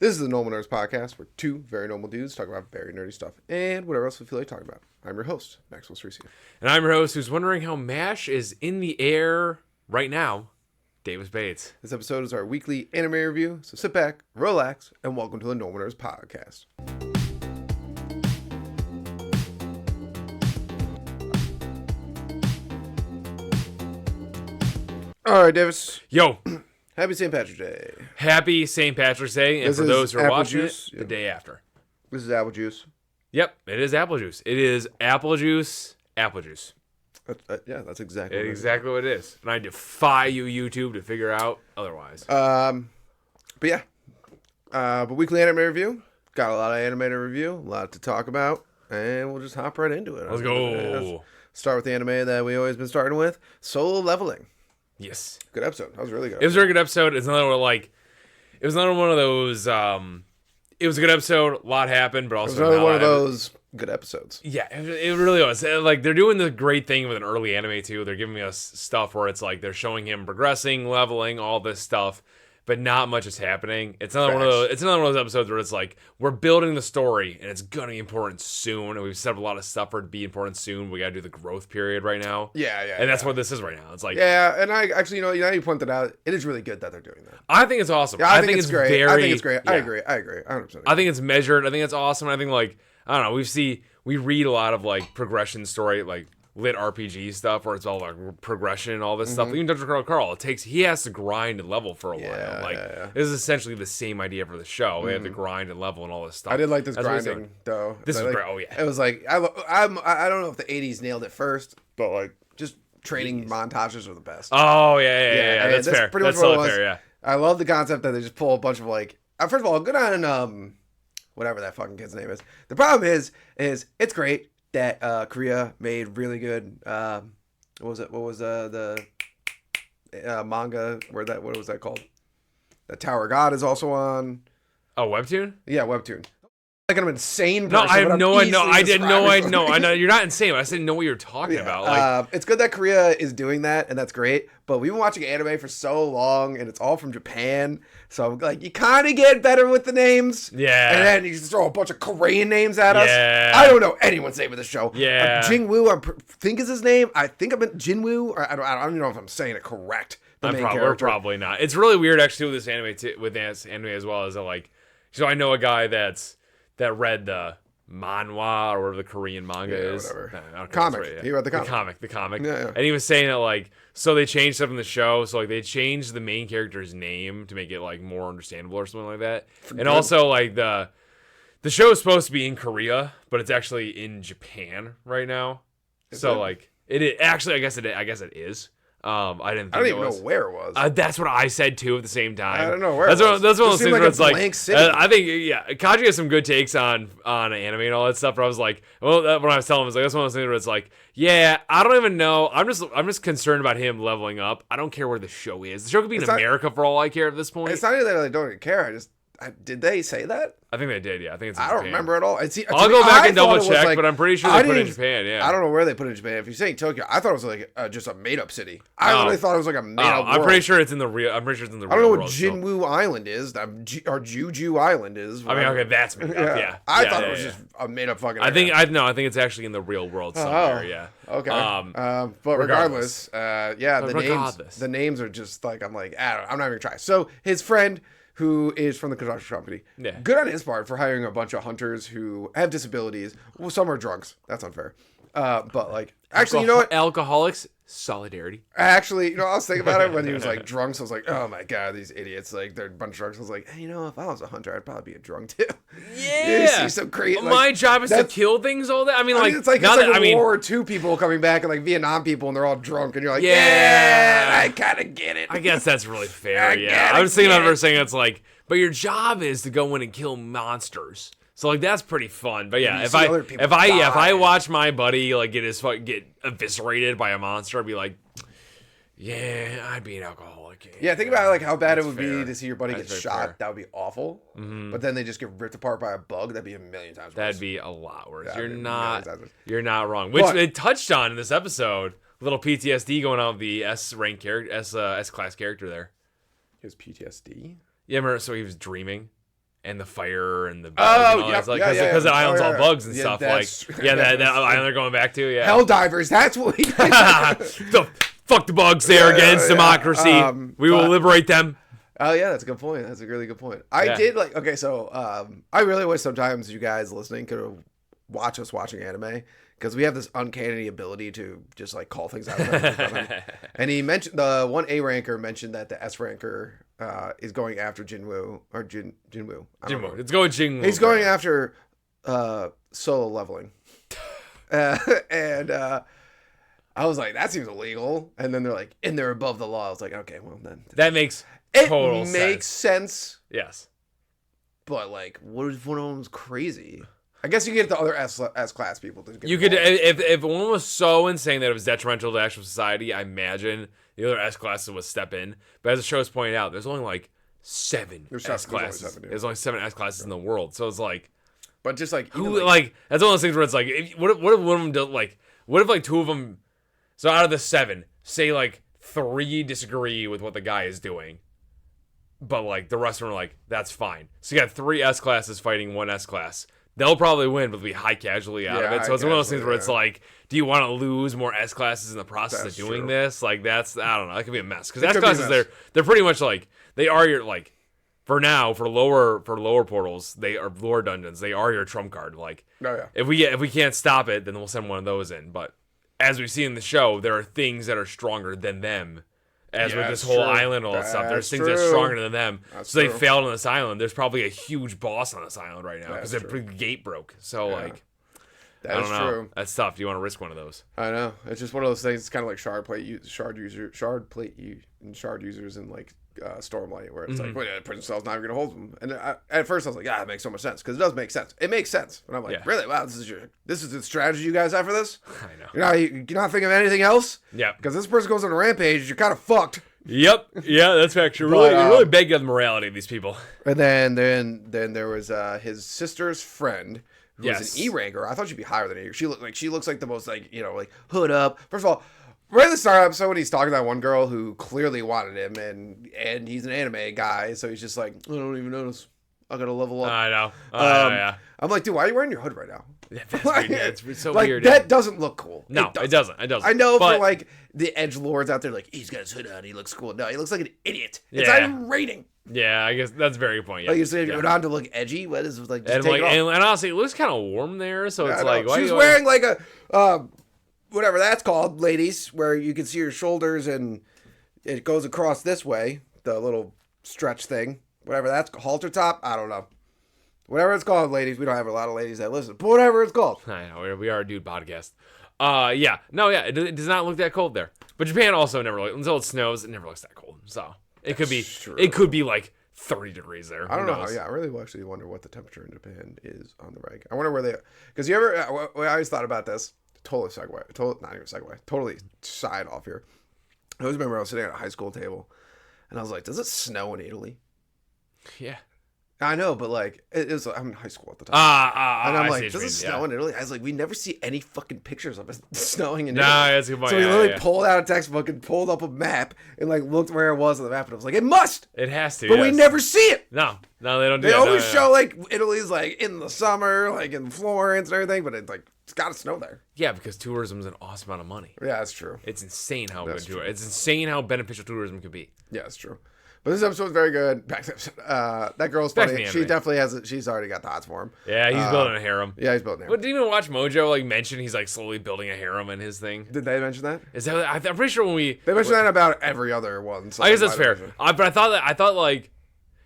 This is the Normal Nerds Podcast, where two very normal dudes talk about very nerdy stuff and whatever else we feel like talking about. I'm your host, Maxwell Streisand. And I'm your host who's wondering how MASH is in the air right now, Davis Bates. This episode is our weekly anime review, so sit back, relax, and welcome to the Normal Nerds Podcast. All right, Davis. Yo. Happy St. Patrick's Day. Happy St. Patrick's Day, and This for is those who are apple watching juice. the day after. This is apple juice. Yep, it is apple juice. It is apple juice, apple juice. Yeah, that's exactly It's what it is. exactly what it is. And I defy you, YouTube, to figure out otherwise. But weekly anime review. Got a lot of anime to review, a lot to talk about, and we'll just hop right into it. Let's go. Let's start with the anime that we always been starting with, Solo Leveling. Yes. Good episode. That was a really good. It was a very good episode. It's another one it was another one of those, it was a good episode. A lot happened, but It also was another not one of a lot- those good episodes. Yeah, it really was. Like, they're doing the great thing with an early anime, too. They're giving us stuff where it's like they're showing him progressing, leveling, all this stuff, but not much is happening. It's another one of those. It's another one of those episodes where it's like we're building the story, and it's gonna be important soon. And we've set up a lot of stuff for it to be important soon. We gotta do the growth period right now. Yeah. And that's what this is right now. It's like, Yeah, and I actually, now you pointed out, it is really good that they're doing that. I think it's awesome. Yeah, I think it's great. Very, I think it's great. I yeah. agree. 100%. I think it's measured. I think it's awesome. I think, like, I don't know. We read a lot of like progression story, like lit RPG stuff, where it's all like progression and all this stuff. Even Dr. Carl, he has to grind and level for a while. Like, this is essentially the same idea for the show. They have to grind and level and all this stuff. I did like this That's what he's grinding, doing. though. This is like, great. Oh, yeah. It was like, I don't know if the 80s nailed it first, but like, just training montages are the best. Oh, yeah. and That's fair. pretty much That's what it totally was. fair, yeah. I love the concept that they just pull a bunch of like. First of all, good on whatever that fucking kid's name is. The problem is it's great that Korea made really good. What was it? What was the manga? What was that called? The Tower of God is also on. Oh, Webtoon? Yeah, Webtoon. Like I'm an insane person. No, I have but no I'm idea. easily I didn't know. describing I know. You're not insane. I didn't know what you were talking about. Like, it's good that Korea is doing that, and that's great. But we've been watching anime for so long, and it's all from Japan. So like, you kind of get better with the names. Yeah. And then you just throw a bunch of Korean names at us. Yeah. I don't know anyone's name of the show. Yeah. Jingwoo, I think is his name. I think I'm Jinwoo, or I don't even know if I'm saying it correct. we're probably not. It's really weird actually with this anime with this anime as well. Is that like, so I know a guy that read the manhwa or whatever the Korean manga is. Whatever. I don't know, Comic. that's right, yeah. He read the comic. The comic. Yeah. And he was saying that like, so they changed stuff in the show. So like they changed the main character's name to make it like more understandable or something like that. And also like the show is supposed to be in Korea, but it's actually in Japan right now. So like actually, I guess it is. I didn't even know where it was. That's what I said too at the same time. I don't know where that's it was. That's one of Just those things seemed where like it's a like, blank city. I think, Kaji has some good takes on anime and all that stuff, but I was like, when I was telling him, I was like, that's one of those things where it's like, yeah, I don't even know. I'm just concerned about him leveling up. I don't care where the show is. The show could be in America for all I care at this point. It's not even that I don't even care. Did they say that? I think they did, yeah. I think it's in I don't Japan. remember at all. I'll go back and double check, but I'm pretty sure they put it in Japan, yeah. I don't know where they put it in Japan. If you're saying Tokyo, I thought it was like just a made-up city. I literally thought it was like a made-up world. I'm pretty sure it's in the real. I'm pretty sure it's in the real I don't know what world, Jinwoo Island is, or Juju Island is. I mean, okay, that's made up, yeah. I thought it was just a made-up fucking area. I think it's actually in the real world somewhere, yeah. Okay. But regardless, Regardless. the names are just like, I'm like, I'm not even gonna try. So his friend, who is from the construction company. Yeah. Good on his part for hiring a bunch of hunters who have disabilities. Well, some are drunks. That's unfair. But like, actually, you know what? Alcoholics, solidarity. Actually, I was thinking about it when he was like drunk. So I was like, oh my God, these idiots. Like, they're a bunch of drunks. I was like, hey, if I was a hunter, I'd probably be a drunk too. Yeah. You see some crazy. My job is to kill things all day. I mean, it's like World War II people coming back and like Vietnam people, and they're all drunk, and you're like, yeah, I kind of get it. I guess that's really fair. I was thinking about it for a second. It's like, but your job is to go in and kill monsters. So like that's pretty fun. But yeah, if I watch my buddy like get eviscerated by a monster, I'd be like, yeah, I'd be an alcoholic. Yeah, think about like how bad it would be to see your buddy get shot. Fair. That would be awful. Mm-hmm. But then they just get ripped apart by a bug. That'd be a million times worse. That'd be a lot worse. That'd You're not wrong. Which they touched on in this episode. Little PTSD going on with the S class character there. His PTSD. Yeah, remember? So he was dreaming. and the fire and the bugs and all that, because the island's all bugs and stuff. Like, that island they're going back to. Yeah, hell divers. That's what we. Fuck the bugs. They are against democracy. We will liberate them. Oh yeah, that's a good point. That's a really good point. I did like. Okay, so I really wish sometimes you guys listening could watch us watching anime, because we have this uncanny ability to just like call things out. And he mentioned, the one A ranker mentioned that the S ranker is going after Jinwoo or Jinwoo. Jinwoo. It's going Jinwoo. He's going after solo leveling, and I was like, that seems illegal. And then they're like, and they're above the law. I was like, okay, well then that makes total sense. It makes sense. Yes, but like, what if one of them's crazy? I guess you get the other S class people. You could, if one was so insane that it was detrimental to actual society, I imagine the other S classes would step in. But as the show's pointed out, there's only like 7 S classes. There's only 7 S classes in the world. So it's like, but just like, who, like that's one of those things where it's like, what if one of them does, like, what if like 2 of them? So out of the 7, say like 3 disagree with what the guy is doing, but like the rest of them are like, that's fine. So you got 3 S classes fighting 1 S class. They'll probably win, but they'll be high casualty out of it. So it's one of those things where it's like, do you want to lose more S classes in the process of doing this? Like, that's, I don't know. That could be a mess. Because S classes, they're pretty much like, they are your, like, for now, for lower portals, they are lower dungeons. They are your trump card. Like, if we can't stop it, then we'll send one of those in. But as we see in the show, there are things that are stronger than them. As with this whole island and all that stuff, there's things that are stronger than them. So they failed on this island. There's probably a huge boss on this island right now because the gate broke. So like, I don't know. True. That's tough. Do you want to risk one of those? I know. It's just one of those things. It's kind of like shard users in like Stormlight, where it's like, well, the prison cell's not even gonna hold them. And at first I was like, that makes so much sense, because it does make sense. It makes sense. And I'm like, really? Wow, this is the strategy you guys have for this? I know. You're not thinking of anything else? Yeah. Because this person goes on a rampage, you're kind of fucked. Yep. Yeah, that's actually really big on the morality of these people. And then there was his sister's friend, who was an E ranker. I thought she'd be higher than E. She looks like the most like hood up. First of all, right at the start of the episode, when he's talking to that one girl who clearly wanted him, and he's an anime guy, so he's just like, I don't even notice. I gotta level up. I know. Yeah. I'm like, dude, why are you wearing your hood right now? Yeah, it's so like, weird. That doesn't look cool. No, it doesn't. I know, but for like the edge lords out there, like, he's got his hood on, he looks cool. No, he looks like an idiot. It's not even rating. Yeah, I guess that's a very good point. Yeah. Like, you're saying you're on to look edgy. What is like? Just and honestly, it looks kind of warm there. So it's like, why she's wearing like a whatever that's called, ladies, where you can see her shoulders and it goes across this way, the little stretch thing, whatever that's halter top. I don't know. Whatever it's called, ladies. We don't have a lot of ladies that listen, but whatever it's called. I know, we are a dude podcast. It does not look that cold there. But Japan also never looks, until it snows, it never looks that cold. So it could be like 30 degrees there. I don't know. I really actually wonder what the temperature in Japan is on the reg. I wonder where because I always thought about this. Totally side off here. I always remember I was sitting at a high school table, and I was like, does it snow in Italy? Yeah. I know, but like, I'm in high school at the time. And I'm like, does it snow in Italy? I was like, we never see any fucking pictures of it snowing in Italy. That's a good point. So we literally pulled out a textbook and pulled up a map and like looked where it was on the map, and I was like, it must! It has to. But we never see it! No, they don't do They that. always show like Italy's like in the summer, like in Florence and everything, but it's gotta snow there. Yeah, because tourism is an awesome amount of money. Yeah, that's true. It's insane how good tourism. It's insane how beneficial tourism could be. Yeah, it's true. But this episode was very good. That girl's funny. She definitely she's already got the hots for him. Yeah, he's building a harem. Yeah, he's building a harem. But didn't even watch Mojo like mention he's like slowly building a harem in his thing? Did they mention that? Is that? I'm pretty sure when they mentioned that about every other one. So I guess that's fair. But I thought like.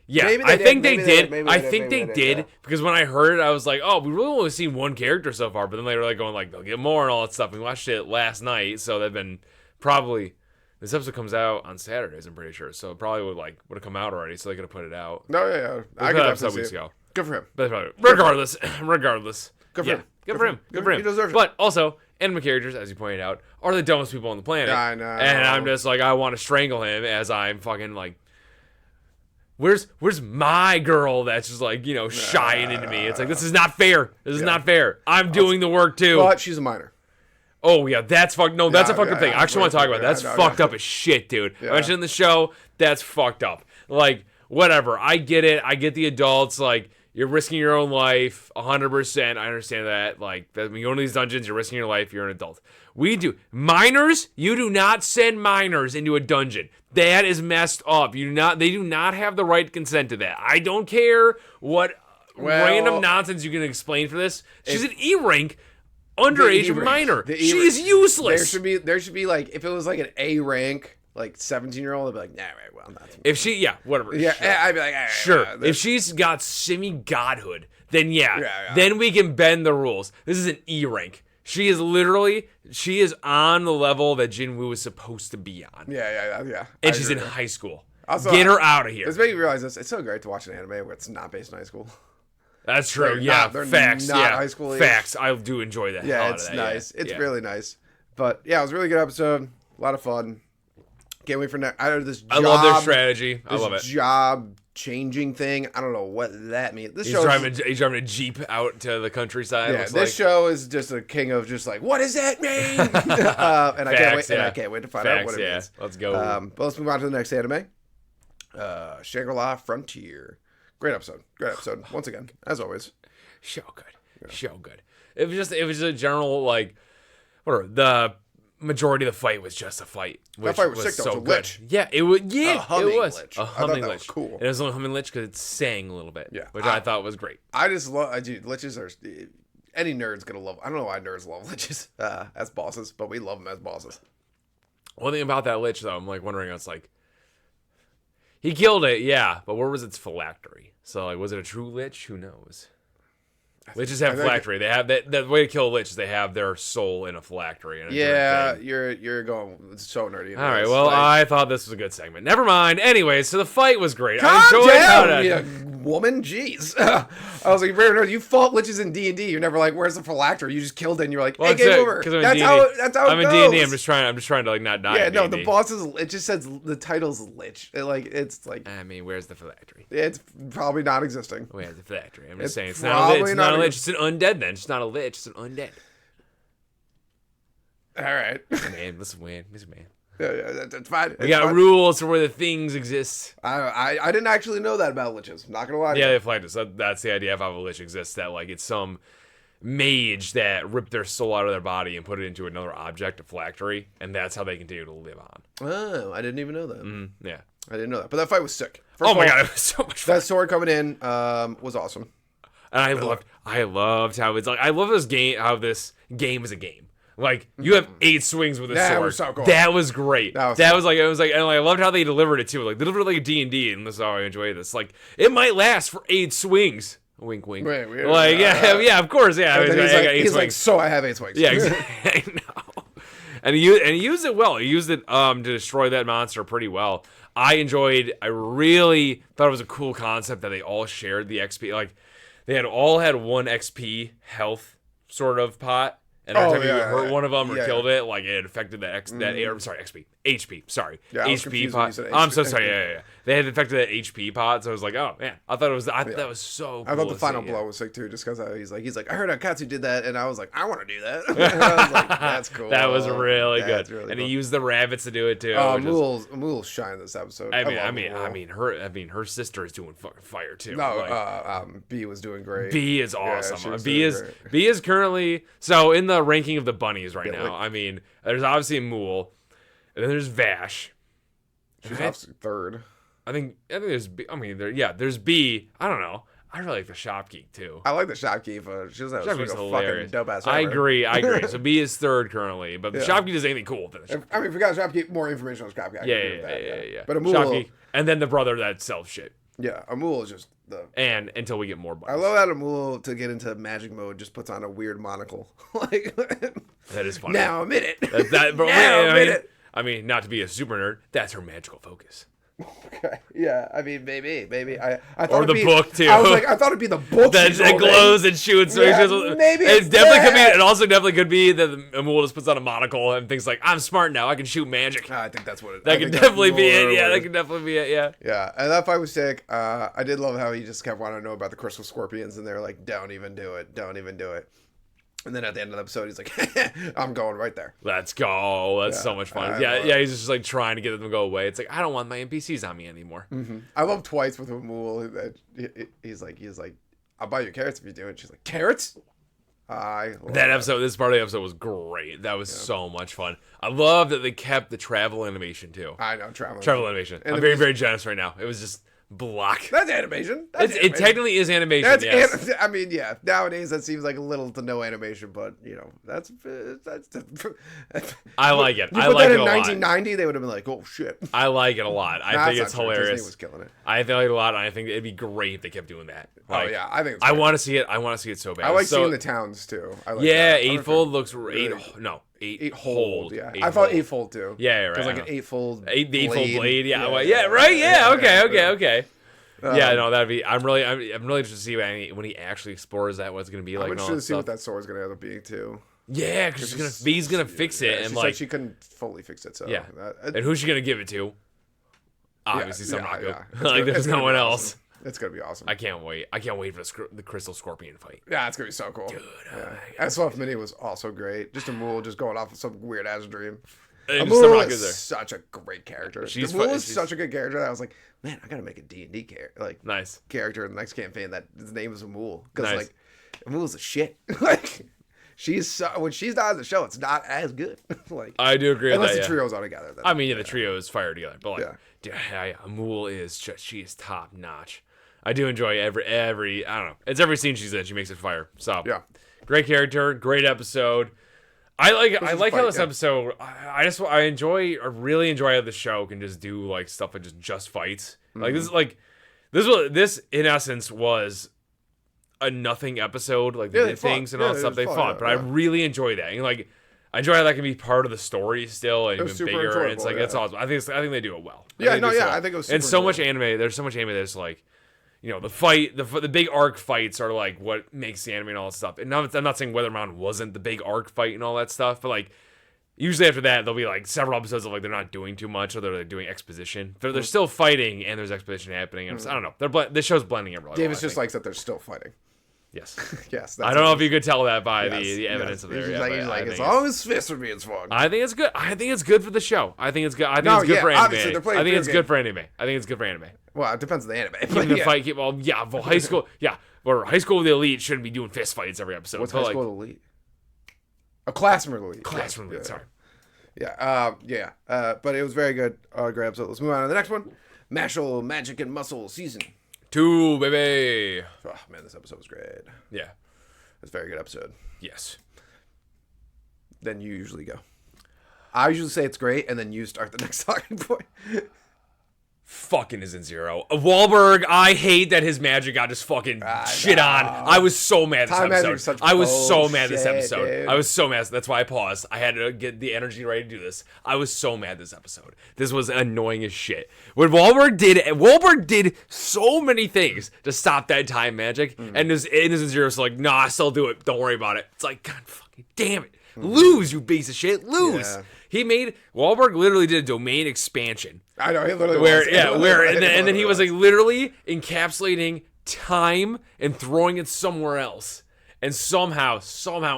Yeah, I think they did. I think they did because when I heard it, I was like, "Oh, we really only seen one character so far." But then they were like going like, "They'll get more and all that stuff." We watched it last night, so they've been probably. This episode comes out on Saturdays, I'm pretty sure. So it probably would have come out already, so they could have put it out. No, yeah. I could have weeks ago. Good for him. But regardless. Good for him. Good for him. He deserves it. But also, anime characters, as you pointed out, are the dumbest people on the planet. Yeah, I know. And I'm just like, I want to strangle him as I'm fucking like, where's my girl that's just like, shying into me? It's like, this is not fair. This is not fair. I'm doing the work too. But she's a minor. Oh, yeah, that's fucked. No, that's a fucked up thing. I actually want to talk about that. That's fucked up as shit, dude. I mentioned in the show, that's fucked up. Like, whatever. I get it. I get the adults. Like, you're risking your own life 100%. I understand that. Like, when you go into these dungeons, you're risking your life. You're an adult. We do. Minors, you do not send minors into a dungeon. That is messed up. You do not. They do not have the right to consent to that. I don't care what random nonsense you can explain for this. She's an E-rank. Underage minor. She is useless. There should be like, if it was like an A rank, like 17-year-old, I'd be like, nah, right, well, not. If she, whatever. Yeah, sure. I'd be like, sure. If she's got semi-godhood, then then we can bend the rules. This is an E rank. She is on the level that Jinwoo is supposed to be on. Yeah. And she's in high school. Also, get her out of here. This makes me realize this. It's so great to watch an anime where it's not based in high school. That's true. They're Facts. Not high school age. Facts. I do enjoy that. Yeah, it's nice. It's really nice. But yeah, it was a really good episode. A lot of fun. Can't wait for next. I love their strategy. I love it. Job changing thing. I don't know what that means. He's driving a Jeep out to the countryside. Yeah, this show is just a king of just like, what does that mean? And I can't wait. And I can't wait to find out what it means. Let's go. But let's move on to the next anime. Shangri-La Frontier. Great episode. Once again, as always. So good. It was a general, like, whatever. The majority of the fight was just a fight. That fight was sick, though. It was a lich. Yeah, it was. Yeah, a humming lich. A humming lich. Was cool. And it was only a humming lich because it sang a little bit. Yeah, which I thought was great. I just love. Liches are. Any nerd's gonna love. I don't know why nerds love liches as bosses, but we love them as bosses. One thing about that lich, though, I'm like wondering. It's like he killed it, yeah, but where was its phylactery? So, like, was it a true lich? Who knows? Liches have phylactery. They have that way to kill a lich is they have their soul in a phylactery. You're going so nerdy. All right, well, I thought this was a good segment. Never mind. Anyway, so the fight was great. Calm down, you woman. Jeez. I was like, you fought liches in D&D. You're never like, where's the phylactery? You just killed it and you're like, hey, game over. That's how it goes. I'm in D&D. I'm just trying to like not die. Yeah, no, the boss is, it just says the title's lich. It's like. I mean, where's the phylactery? It's probably not existing. Where's the phylactery? I'm just saying, it's not a lich. It's an undead then. It's not a lich. It's an undead. All right. Man, listen, man. Yeah, that's fine. We got rules for where the things exist. I didn't actually know that about liches. I'm not gonna lie to you. Yeah, they flagged us. That's the idea of how a lich exists. That like it's some mage that ripped their soul out of their body and put it into another object, a phylactery, and that's how they continue to live on. Oh, I didn't even know that. Yeah, I didn't know that. But that fight was sick. God, it was so much fun. That sword coming in was awesome. And I loved how it's like. I love this game. How this game is a game. Like you have 8 swings with a sword. Was so cool. That was great. That was like and I loved how they delivered it too. Like they delivered it like a D&D, and this is how I enjoy this. Like it might last for 8 swings. Wink, wink. Wait, like yeah, of course, yeah. I he's like, so I have 8 swings. Yeah, exactly. No. And he used it well. He used it to destroy that monster pretty well. I really thought it was a cool concept that they all shared the XP. Like they all had 1 XP health sort of pot. And every time you hurt one of them or killed it, like it affected HP. Sorry, yeah, HP pot. I'm so sorry. Yeah. They had affected that HP pot, so I was like, oh man, I thought it was. That was so. I thought the final blow was sick too, just because he's like, I heard Akatsu did that, and I was like, I want to do that. I was like, that's cool. That was really good, and he used the rabbits to do it too. Mool's shine this episode. I mean, her sister is doing fucking fire too. No, B was doing great. B is awesome. B is currently in the ranking of the bunnies right now. I mean, there's obviously Mool, and then there's Vash. She's obviously third. I think there's B. I mean, there's B. I don't know. I really like the Shopkeep too. I like the Shopkeep. She doesn't have a fucking dope ass. I agree. So B is third currently, but the Shopkeep is anything cool. I mean, if we got Shopkeep, more information on Shopkeep. Yeah. But Amul, and then the brother that sells shit. Yeah, Amul is just and until we get more bugs. I love that Amul to get into magic mode just puts on a weird monocle. Like that is funny. Now I'm in it. I'm in it. I mean, not to be a super nerd, that's her magical focus. Okay. Yeah. I mean, maybe. I thought or the book too. I was like, I thought it'd be the book that glows and shoots. Yeah, maybe it definitely could be. It also definitely could be that Amul just puts on a monocle and thinks like, I'm smart now. I can shoot magic. I think that's what it. That could definitely be it. Yeah, that could definitely be it. Yeah. Yeah, and that fight was sick. I did love how he just kept wanting to know about the crystal scorpions, and they're like, don't even do it. And then at the end of the episode, he's like, I'm going right there. Let's go. That's so much fun. Yeah, he's just like trying to get them to go away. It's like, I don't want my NPCs on me anymore. Mm-hmm. I love twice with Amul. He's like, I'll buy you carrots if you do it. She's like, carrots? That episode, this part of the episode was great. That was so much fun. I love that they kept the travel animation too. I know, travel animation. I'm very, very generous right now. It was just block. That's animation. It technically is animation. Yes. I mean, yeah. Nowadays that seems like a little to no animation, but that's. I like it. You I put like that it in a lot. 1990, they would have been like, "Oh shit." I like it a lot. I think it's hilarious. Disney was killing it. I like it a lot. And I think it'd be great if they kept doing that. Like, oh yeah, I think. I want to see it. I want to see it so bad. I like seeing the towns too. I like yeah, that. Eightfold looks eightfold. Yeah, Eightfold. I thought eightfold too. Yeah, right. There's like an eightfold. The eightfold blade. Yeah, right. Yeah, okay. Yeah, no, that'd be. I'm really interested to see when he actually explores that. What it's gonna be like. I'm interested to see what that sword's gonna end up being too. Yeah, because he's gonna fix it, and she like said she couldn't fully fix it. So yeah, and who's she gonna give it to? Obviously, some Naku. Yeah. Like there's no one else. It's gonna be awesome. I can't wait. I can't wait for the Crystal Scorpion fight. Yeah, it's gonna be so cool. Dude, SLF Mini was also great. Just Amul just going off of some weird ass dream. Amul is such a great character. Amul is such a good character that I was like, man, I gotta make a D&D character in the next campaign that his name is Amul, because like Amul's a shit. Like when she's not in the show, it's not as good. Like I do agree with that. Unless the trio's all together. I mean, the trio is fired together, but like, dude, Amul is she is top notch. I do enjoy every I don't know. It's every scene she's in. She makes it fire. So yeah, great character, great episode. I like how this episode. I really enjoy how the show can just do like stuff and just fights. Mm-hmm. Like this in essence was a nothing episode. Like they did things and all that stuff. They fought, but I really enjoy that. And like I enjoy how that can be part of the story still and even bigger. And it's like it's awesome. I think they do it well. I think it was. And so much anime. There's so much anime that's like. The fight, the big arc fights are like what makes the anime and all that stuff. And I'm not saying Weather Mountain wasn't the big arc fight and all that stuff, but like usually after that there'll be like several episodes of like they're not doing too much or they're like doing exposition. They're still fighting and there's exposition happening. And I don't know. This show's blending it really Davis just likes that they're still fighting. Yes. Yes. I don't know if you could tell that by the evidence of there. He's like as long as fists are being swung. I think it's good. I think it's good for the show. I think it's good. I think it's good for anime. I think it's good for anime. I think it's good for anime. Well, it depends on the anime. High school. Yeah, or High School of the Elite shouldn't be doing fist fights every episode. What's High School of the Elite? A Classroom of the Elite. Classroom of the Elite. Sorry. Yeah. But it was very good. Great episode. Let's move on to the next one. Mashle, Magic and Muscle Season 2, baby. Oh man, this episode was great. Yeah, it's a very good episode. Yes. Then you usually go. I usually say it's great, and then you start the next talking point. Fucking isn't zero. Wahlberg, I hate that his magic got just fucking shit on. I was so mad this episode. I was so mad this episode. Dude. I was so mad. That's why I paused. I had to get the energy ready to do this. I was so mad this episode. This was annoying as shit. What Wahlberg did so many things to stop that time magic, and his Innocent Zero's like, nah, I still do it. Don't worry about it. It's like, God fucking damn it. Lose, you piece of shit. Lose. Yeah. Wahlberg literally did a domain expansion. I know, he literally and then he was like literally encapsulating time and throwing it somewhere else. And somehow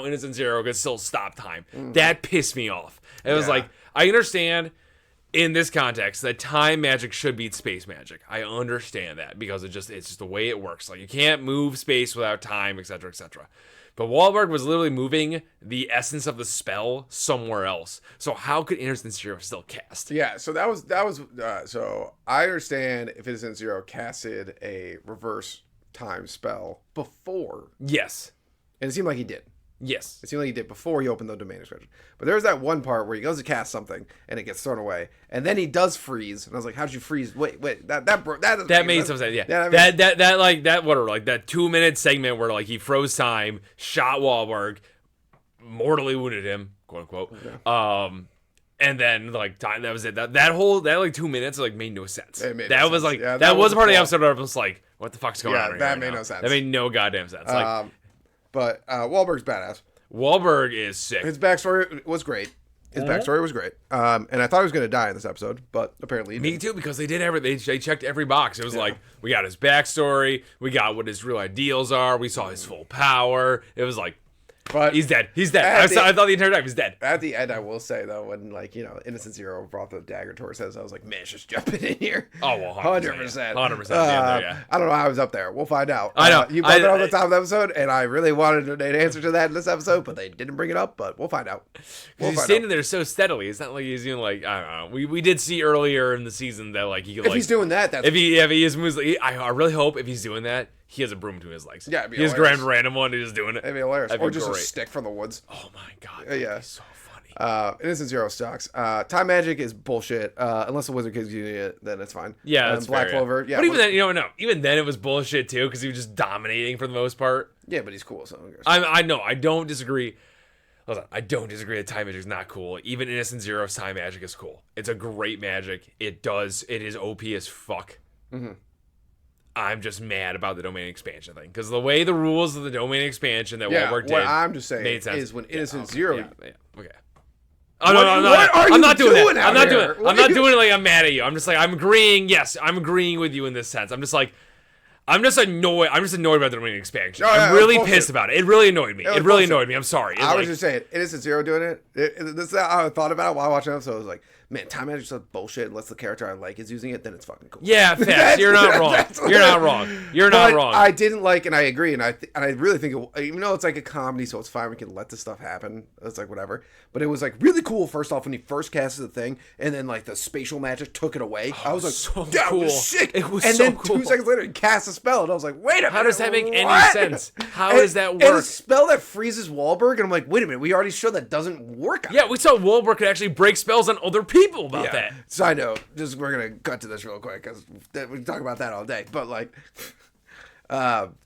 Innocent Zero could still stop time. That pissed me off. It was like, I understand in this context that time magic should beat space magic. I understand that because it's just the way it works. Like you can't move space without time, etc., etc. But Wahlberg was literally moving the essence of the spell somewhere else. So how could Innocent Zero still cast? Yeah, so that was so I understand if Innocent Zero casted a reverse time spell before. Yes. And it seemed like he did. Yes. It seemed like he did before he opened the domain expansion. But there was that one part where he goes to cast something and it gets thrown away. And then he does freeze. And I was like, how'd you freeze? Wait, that made some sense. Yeah. That 2-minute segment where like he froze time, shot Wahlberg, mortally wounded him, quote unquote. Okay. And then like time, that was it. That whole 2 minutes like made no sense. That was sense. That was part of the episode where I was like, what the fuck's going on right that made no sense. That made no goddamn sense. But Wahlberg's badass. Wahlberg is sick. His backstory was great. And I thought he was going to die in this episode, but apparently he didn't. Me too, because they did everything. They checked every box. It was like, we got his backstory, we got what his real ideals are, we saw his full power. It was like, But he's dead. I thought the entire time he's dead. At the end, I will say though, when like Innocent Zero brought the dagger towards his head, I was like, man, just jumping in here. Oh, well, 100%. 100%. Yeah. I don't know how I was up there. We'll find out. I know. You brought it up at the top of the episode, and I really wanted an answer to that in this episode, but they didn't bring it up. But we'll find out. He's standing there so steadily. It's not like he's doing like I don't know. We did see earlier in the season that like he could, if he's doing that, that's if he is moving. I really hope if he's doing that, he has a broom between his legs. Yeah, it'd be he just hilarious. grabbed a random one and he's just doing it. It'd be hilarious. That'd be Or just great. a stick from the woods. Oh my god. Yeah. So funny. Innocent Zero sucks. Time magic is bullshit. Unless the wizard gives you it, then it's fine. Yeah, that's Black fair, Clover. Yeah, but even then, no. Even then, it was bullshit too because he was just dominating for the most part. Yeah, but he's cool. So who cares? I know. I don't disagree. Hold on. I don't disagree that time magic is not cool. Even Innocent Zero's time magic is cool. It's a great magic. It is OP as fuck. Mm-hmm. I'm just mad about the domain expansion thing because the way the rules of the domain expansion that Wahlberg did. What I'm just saying made sense. is when Innocent Zero. Yeah, okay. Oh no, I'm not doing that. I'm not doing it. I'm not doing it like I'm mad at you. I'm just like I'm agreeing. Yes, I'm agreeing with you in this sense. I'm just annoyed. I'm just annoyed about the domain expansion. I'm really pissed about it. It really annoyed me. It really annoyed me. I'm sorry. I was just saying, Innocent Zero doing it. This is how I thought about it while watching it. So I was like, man, time magic's such bullshit. Unless the character I like is using it, then it's fucking cool. Yeah, facts. You're not wrong. You're not wrong. You're not wrong. I didn't like, and I agree, and I really think, even though it's like a comedy, so it's fine. We can let this stuff happen. It's like whatever. But it was like really cool. First off, when he first casted the thing, and then like the spatial magic took it away. I was like, so that cool. was sick. It was and so then cool. 2 seconds later, he cast a spell, and I was like, wait a minute. How does that make any what? sense? How does that work? And a spell that freezes Wahlberg, and I'm like, wait a minute, we already showed that doesn't work. Yeah, we saw Wahlberg could actually break spells on other people about that. Side note, just we're gonna cut to this real quick because we can talk about that all day. But like,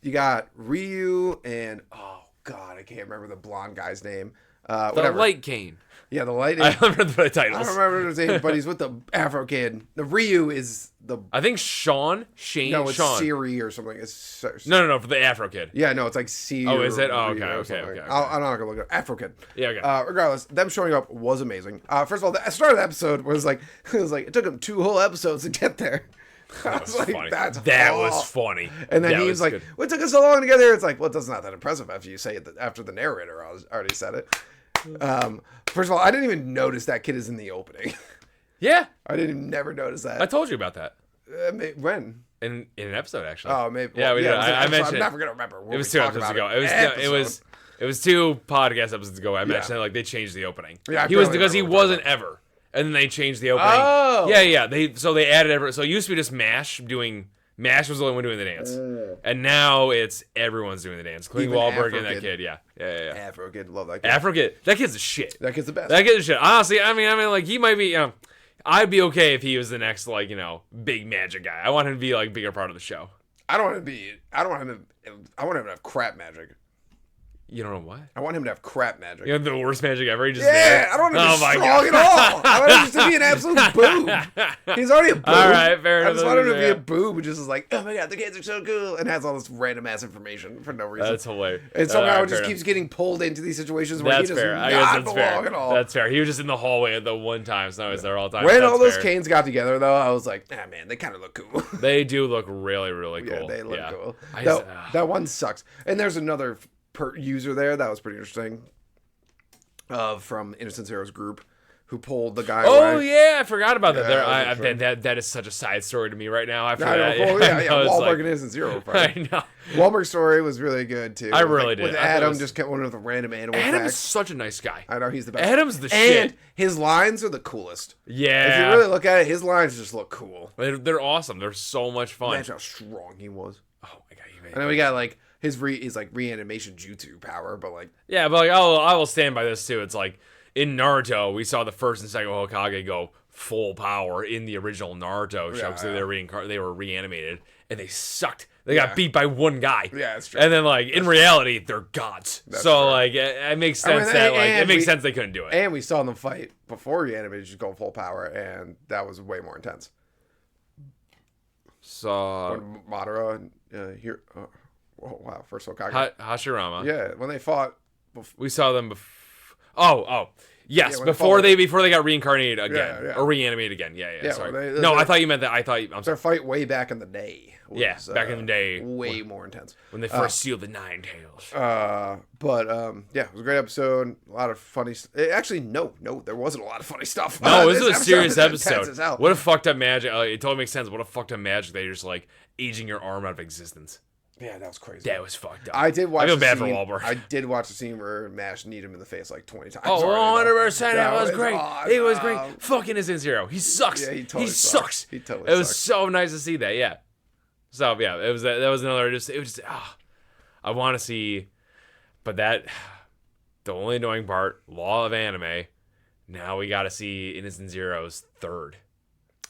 you got Ryu and oh god, I can't remember the blonde guy's name. The Light Cane. Yeah, the light. I don't remember the titles. I don't remember his name, but he's with the Afro kid. The Ryu is the. I think Shane. No, it's Sean. Siri or something. It's No, for the Afro kid. Yeah, no, it's like C. Oh, is it? Oh, okay. Okay. I'm not gonna look at Afro kid. Yeah, okay. Regardless, them showing up was amazing. First of all, the start of the episode was like it took him 2 whole episodes to get there. I was like, funny. that was funny. And then that he was like, good. what took us so long to get there? It's like, well, that's not that impressive after you say it after the narrator already said it. First of all, I didn't even notice that kid is in the opening. Yeah. I didn't never notice that. I told you about that. When? In an episode, actually. Oh, maybe. Yeah, we did. I mentioned I'm never gonna remember. It was 2 episodes ago. It was 2 podcast episodes ago. I mentioned like they changed the opening. Yeah, he was because he wasn't ever, and then they changed the opening. Oh. Yeah. They added ever. So it used to be just Mash doing. Mash was the only one doing the dance, and now it's everyone's doing the dance, including Wahlberg and that kid. Yeah. Afro kid, love that kid. Afro kid, that kid's the shit. That kid's the best. That kid's the shit. Honestly, I mean, like he might be. I'd be okay if he was the next big magic guy. I want him to be like bigger part of the show. I want him to have crap magic. You don't know what? I want him to have crap magic. You know the worst magic ever. He just I don't want him to be strong at all. I want him just to be an absolute boob. He's already a boob. All right, fair enough. I just want him to be a boob who just is like, oh my god, the kids are so cool, and has all this random ass information for no reason. That's hilarious. And somehow it just keeps getting pulled into these situations where he does not belong at all. That's fair. He was just in the hallway at the one time, so now he's there all the time. When all those canes got together, though, I was like, ah, man, they kind of look cool. They do look really, really cool. Yeah, they look cool. Just, that one sucks. And there's another user there that was pretty interesting from Innocent Zero's group who pulled the guy away. Yeah, I forgot about that. That is such a side story to me right now. After that, Wahlberg and Innocent Zero. I know. Wahlberg's story was really good too. I really did. With Adam, just kept one of the random animal Adam's facts. such a nice guy. I know he's the best. Adam's the shit. And his lines are the coolest. Yeah. If you really look at it, his lines just look cool. They're awesome. They're so much fun. Imagine how strong he was. Oh my god, and then we got like his reanimation jutsu power, but like I will stand by this too. It's like in Naruto, we saw the first and second Hokage go full power in the original Naruto show because they were reanimated and they sucked. They got beat by one guy. Yeah, that's true. And then like in reality, they're gods. So like it makes sense it makes sense they couldn't do it. And we saw them fight before reanimated just go full power, and that was way more intense. So when Madara here. Oh, wow, first Hokage. Hashirama. Yeah, when they fought. We saw them before. Oh. Yes, when before they got reincarnated again Yeah. or reanimated again. Yeah. Sorry. Well, I thought you meant that. I'm their sorry. fight way back in the day. Was, Back in the day, way more intense when they first sealed the Nine Tails. But it was a great episode. A lot of funny. Actually, no, there wasn't a lot of funny stuff. No, this was a serious episode. As hell. What a fucked up magic. It totally makes sense. What a fucked up magic that you're just like aging your arm out of existence. Yeah, that was crazy. That was fucked up. I did watch. I feel the bad scene, for Wahlberg. I did watch the scene where Mash kneed him in the face like 20 times. Oh, 100%. It was great. Awesome. It was great. Fucking Instant Zero. He sucks. Yeah, he totally sucks. He totally It was sucks. so nice to see that. Yeah. So yeah, that was another. I want to see, but the only annoying part, law of anime. Now we got to see Innocent Zero's third.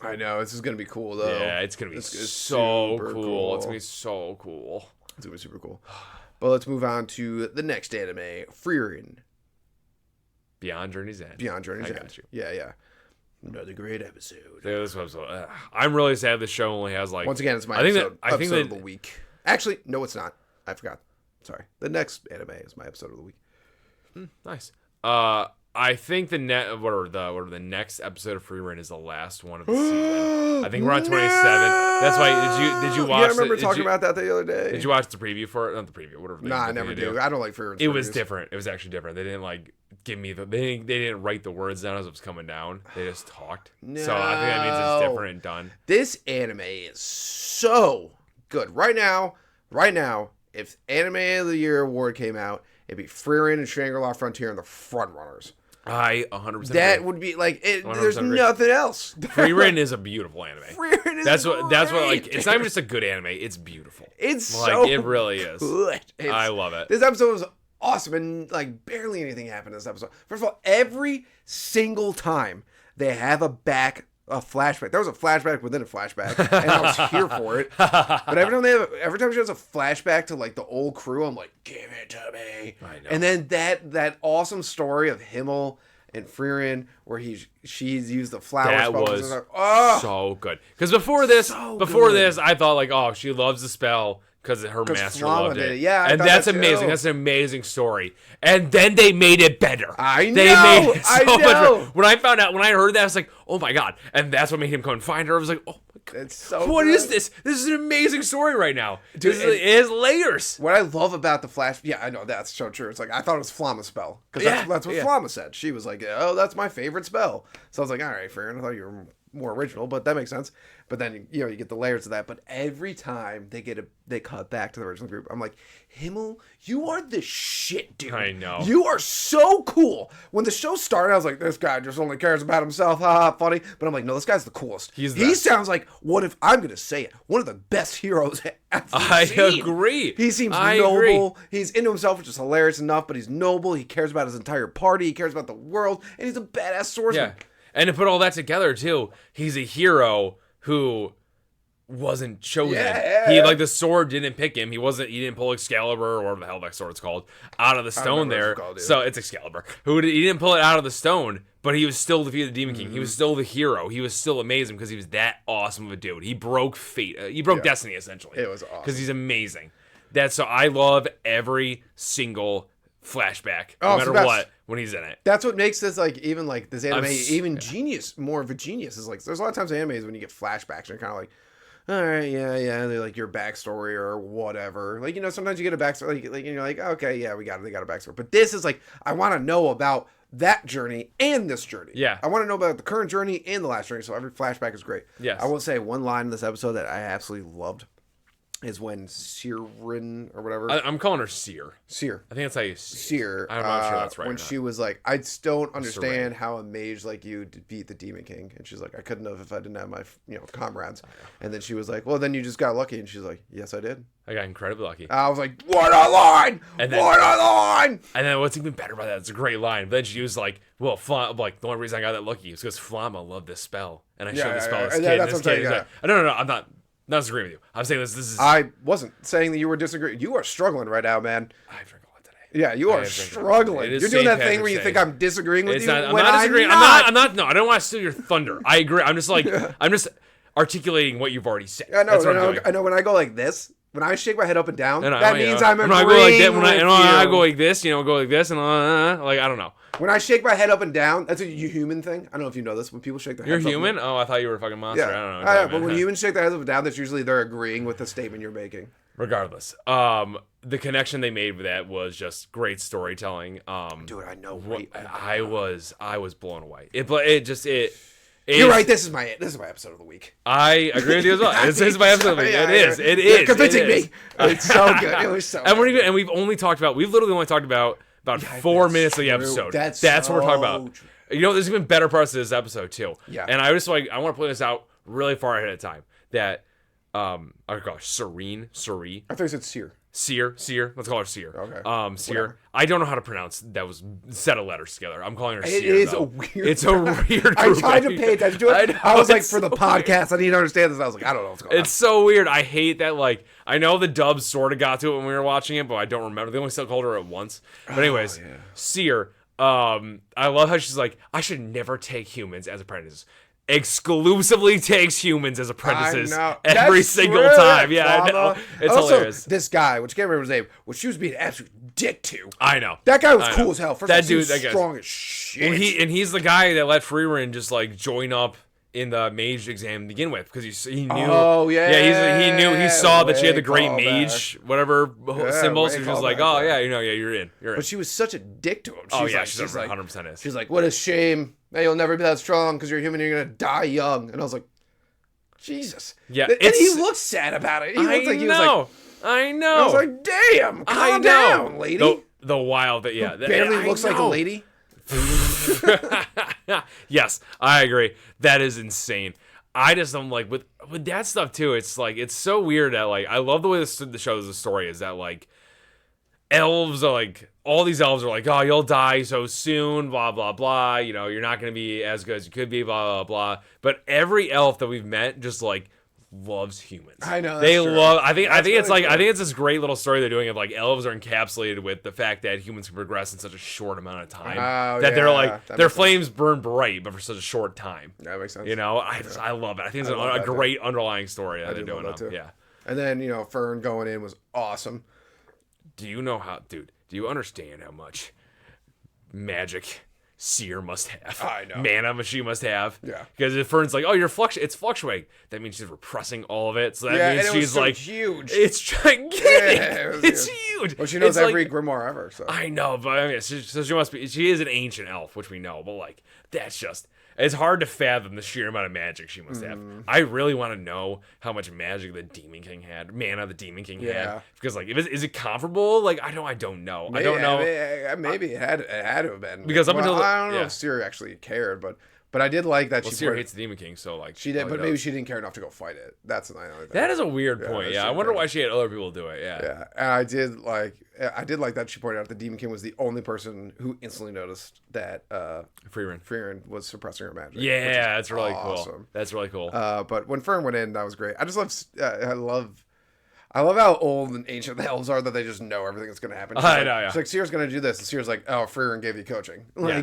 I know this is gonna be cool though. Yeah, it's gonna be so cool. It's gonna be so cool. It's gonna be super cool. But let's move on to the next anime, Frieren. Beyond Journey's End. Beyond Journey's End. Got you. Yeah. Another great episode. Yeah, this episode. I'm really sad this show only has like. Once again, it's my I think episode of the week. Actually, no, it's not. I forgot. Sorry. The next anime is my episode of the week. Nice. I think the next episode of Frieren is the last one of the season. I think we're on 27. That's why. Did you watch? Yeah, I remember talking about that the other day. Did you watch the preview for it? Not the preview. Whatever. Nah, I never do. I don't like Frieren's. It was different. It was actually different. They didn't like give me they didn't write the words down as it was coming down. They just talked. No. So I think that means it's different and done. This anime is so good right now. If Anime of the Year award came out, it'd be Frieren and Shangri-La Frontier and the front runners. I 100%. That agree. would be like it. 100% There's agree. Nothing else. Frieren is a beautiful anime. Frieren is That's what like. great. It's not even just a good anime. It's beautiful. It's like so it really is. good. I love it. This episode was awesome, and like barely anything happened in this episode. First of all, every single time they have a flashback. There was a flashback within a flashback, and I was here for it. But every time she has a flashback to like the old crew, I'm like, give it to me. I know. And then that awesome story of Himmel and Frieren, where she's used the flower That spell. was so good. Because before this, I thought like, oh, she loves the spell because her master loved it. Yeah, and that's amazing. That's an amazing story. And then they made it better. I know. They made it so much know. better. When I heard that, I was like, oh my god. And that's what made him come and find her. I was like, oh my god. It's so What good. is this? This is an amazing story right now. Dude, it has layers. What I love about the flash, yeah, I know that's so true. It's like I thought it was Flama's spell because that's what Flama said. She was like, "Oh, that's my favorite spell." So I was like, "All right, Frieren, I thought you were more original, but that makes sense." But then you get the layers of that. But every time they cut back to the original group, I'm like, Himmel, you are the shit, dude. I know. You are so cool. When the show started, I was like, this guy just only cares about himself. Haha, funny. But I'm like, no, this guy's the coolest. He sounds like one of the best heroes I've seen. Agree. He seems noble. He's into himself, which is hilarious enough, but he's noble. He cares about his entire party. He cares about the world. And he's a badass swordsman. Yeah. And to put all that together, too, he's a hero who wasn't chosen. Yeah. He, like, the sword didn't pick him. He didn't pull Excalibur, or whatever the hell that sword's called, out of the stone there. So it's Excalibur. He didn't pull it out of the stone, but he was still defeated the Demon King. He was still the hero. He was still amazing because he was that awesome of a dude. He broke fate. He broke destiny, essentially. It was awesome. Because he's amazing. So I love every single flashback, no matter what, when he's in it. That's what makes this even this anime genius, more of a genius. Is like there's a lot of times in animes when you get flashbacks and you're kind of like, all right, yeah, they're like your backstory or whatever. Like sometimes you get a backstory, like and you're like, okay, yeah, they got a backstory. But this is like I want to know about that journey and this journey. Yeah, I want to know about the current journey and the last journey. So every flashback is great. Yes, I will say one line in this episode that I absolutely loved is when Frieren or whatever. I'm calling her Seer. Seer. I think that's how you Seer. I'm not sure that's right. When she was like, I don't understand how a mage like you beat the Demon King. And she's like, I couldn't have if I didn't have my comrades. And then she was like, well, then you just got lucky. And she's like, yes, I did. I got incredibly lucky. I was like, what a line! What a line! And then what's even better about that? It's a great line. But then she was like, well, the only reason I got that lucky is because Flama loved this spell. And I showed the spell to this kid. This kid. No, I'm not disagreeing with you. I'm saying this is... I wasn't saying that you were disagreeing. You are struggling right now, man. I've drank a lot today. Yeah, you are struggling. You're doing that thing where you think I'm disagreeing with you. I'm not disagreeing. I'm not. No, I don't want to steal your thunder. I agree. I'm just articulating what you've already said. I know. I know when I go like this, when I shake my head up and down, And that means I'm when agreeing I go like that, with when you. I go like this, go like this, and like I don't know. When I shake my head up and down, that's a human thing. I don't know if you know this. When people shake their heads You're human? up, Oh, I thought you were a fucking monster. yeah, I don't know. but when humans shake their heads up and down, that's usually they're agreeing with the statement you're making. Regardless, the connection they made with that was just great storytelling. Dude, I know. I was blown away. You're right. This is my episode of the week. I agree with you as well. This is my episode of the week. It is. You're convincing me. It's so good. It was so. And we've literally only talked about 4 minutes of the episode. That's what we're talking about. True. There's even better parts of this episode too. Yeah. And I just I want to point this out really far ahead of time that I call her Serene. I thought you said Seer. Seer. Let's call her Seer. Okay. Seer. Whatever. I don't know how to pronounce that was set of letters together. I'm calling her Seer. It is though. a weird. It's a weird. I tried to pay attention to it. I was like, for the so podcast, weird. I need to understand this. I was like, I don't know what's going on. It's so weird. I hate that. Like, I know the dubs sort of got to it when we were watching it, but I don't remember. They only still called her at once. But anyways, Seer. I love how she's like, I should never take humans as apprentices. Exclusively takes humans as apprentices every single time. Yeah, I know. It's also, hilarious. This guy, which I can't remember his name, which she was being an absolute dick to. I know. That guy was cool as hell. First that of all, dude, he was strong as shit. And he's the guy that let Frieren just like join up in the mage exam to begin with because he knew. Oh yeah. He saw that she had the great mage whatever symbol. So he was like, oh yeah, you're in. But she was such a dick to him. She's like 100% is. She's like, what a shame. Hey, you'll never be that strong because you're human. And you're gonna die young. And I was like, Jesus. Yeah. And he looked sad about it. He looked like he was like, I know. I was like, damn, calm down, lady. The wild that barely looks like a lady. Yes, I agree. That is insane. I just am like with that stuff too. It's like it's so weird that like I love the way the show's the story is that like elves are like all these elves are like, oh, you'll die so soon, blah blah blah. You're not gonna be as good as you could be, blah blah blah. But every elf that we've met just like loves humans. I know they love. I think it's this great little story they're doing of like elves are encapsulated with the fact that humans can progress in such a short amount of time. They're like their flames burn bright, but for such a short time. That makes sense. I love it. I think it's a great underlying story that they're doing. Yeah. And then Fern going in was awesome. Do you understand how much magic Seer must have? I know. Mana she must have. Yeah. Because if Fern's like, oh, it's fluctuating, that means she's repressing all of it. So that means she's like huge. It's gigantic. Yeah, it's huge. Well, she knows every grimoire ever. So I know, but I mean, so she must be. She is an ancient elf, which we know. But like, that's just. It's hard to fathom the sheer amount of magic she must have. I really want to know how much magic the Demon King had, mana the Demon King had, because like, is it comparable? Like, I don't know. Maybe, I don't know. Maybe it had to have been because I don't know if Seer actually cared, but I did like that. Seer hates the Demon King, so like she did, but maybe she didn't care enough to go fight it. That's that is a weird point. Yeah, I wonder why she had other people do it. Yeah, and I did like that she pointed out the Demon King was the only person who instantly noticed that Frieren was suppressing her magic. Yeah, that's really cool. That's really cool. But when Fern went in, that was great. I just I love how old and ancient the elves are that they just know everything that's going to happen. She's like, Seer's going to do this. And Seer's like, oh, Frieren gave you coaching. I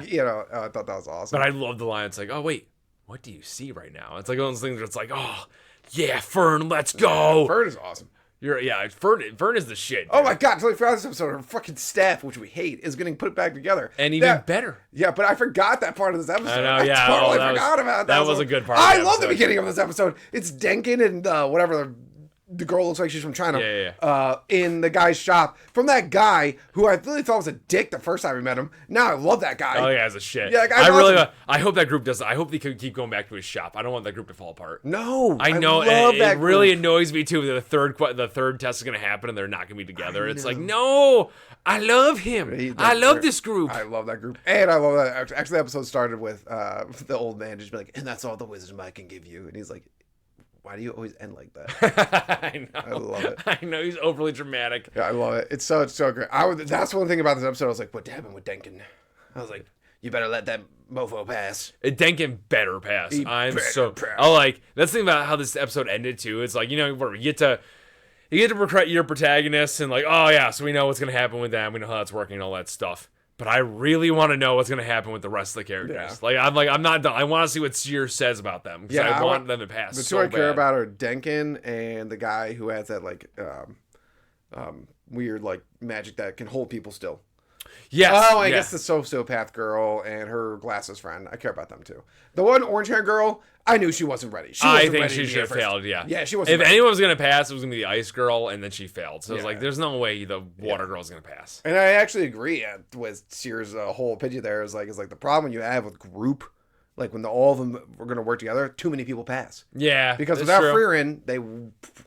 thought that was awesome. But I love the line. It's like, oh, wait, what do you see right now? It's like one of those things where it's like, oh, yeah, Fern, let's go. Yeah, Fern is awesome. Fern is the shit. Dude. Oh my God, totally forgot this episode. Her fucking staff, which we hate, is getting put back together. And even better. Yeah, but I forgot that part of this episode. I know, yeah. I totally forgot about that. That was a good part. I love the beginning of this episode. It's Denkin and whatever the girl looks like she's from China. In the guy's shop from that guy who I really thought was a dick the first time we met him. Now I love that guy. Oh yeah, as a shit. Yeah, I hope that group does. I hope they could keep going back to his shop. I don't want that group to fall apart. No, I know. It really annoys me too that the third test is gonna happen and they're not gonna be together. It's like no, I love him. I love this group. I love that group, and I love that. Actually, the episode started with the old man just be like, and that's all the wisdom I can give you, and he's like, why do you always end like that? I know. I love it. I know he's overly dramatic. Yeah, I love it. It's so great. That's one thing about this episode. I was like, what happened with Denkin? I was like, you better let that mofo pass. Denkin better pass. That's the thing about how this episode ended too. It's like, you get to recruit your protagonists and like, oh yeah, so we know what's gonna happen with them. We know how that's working and all that stuff. But I really want to know what's going to happen with the rest of the characters. Yeah. I'm not done. I want to see what Seer says about them. Yeah, I want them to pass. The two I care about are Denkin and the guy who has that weird like magic that can hold people still. Yes. Oh, I guess the sociopath girl and her glasses friend. I care about them too. The one orange hair girl, I knew she wasn't ready. I think she should have failed. Yeah, she wasn't. If anyone was gonna pass, it was gonna be the ice girl, and then she failed. So it's like, there's no way the water girl's gonna pass. And I actually agree with Sears' whole opinion there. Is like the problem you have with group, like when all of them were gonna work together, too many people pass. Yeah, because without Frieren,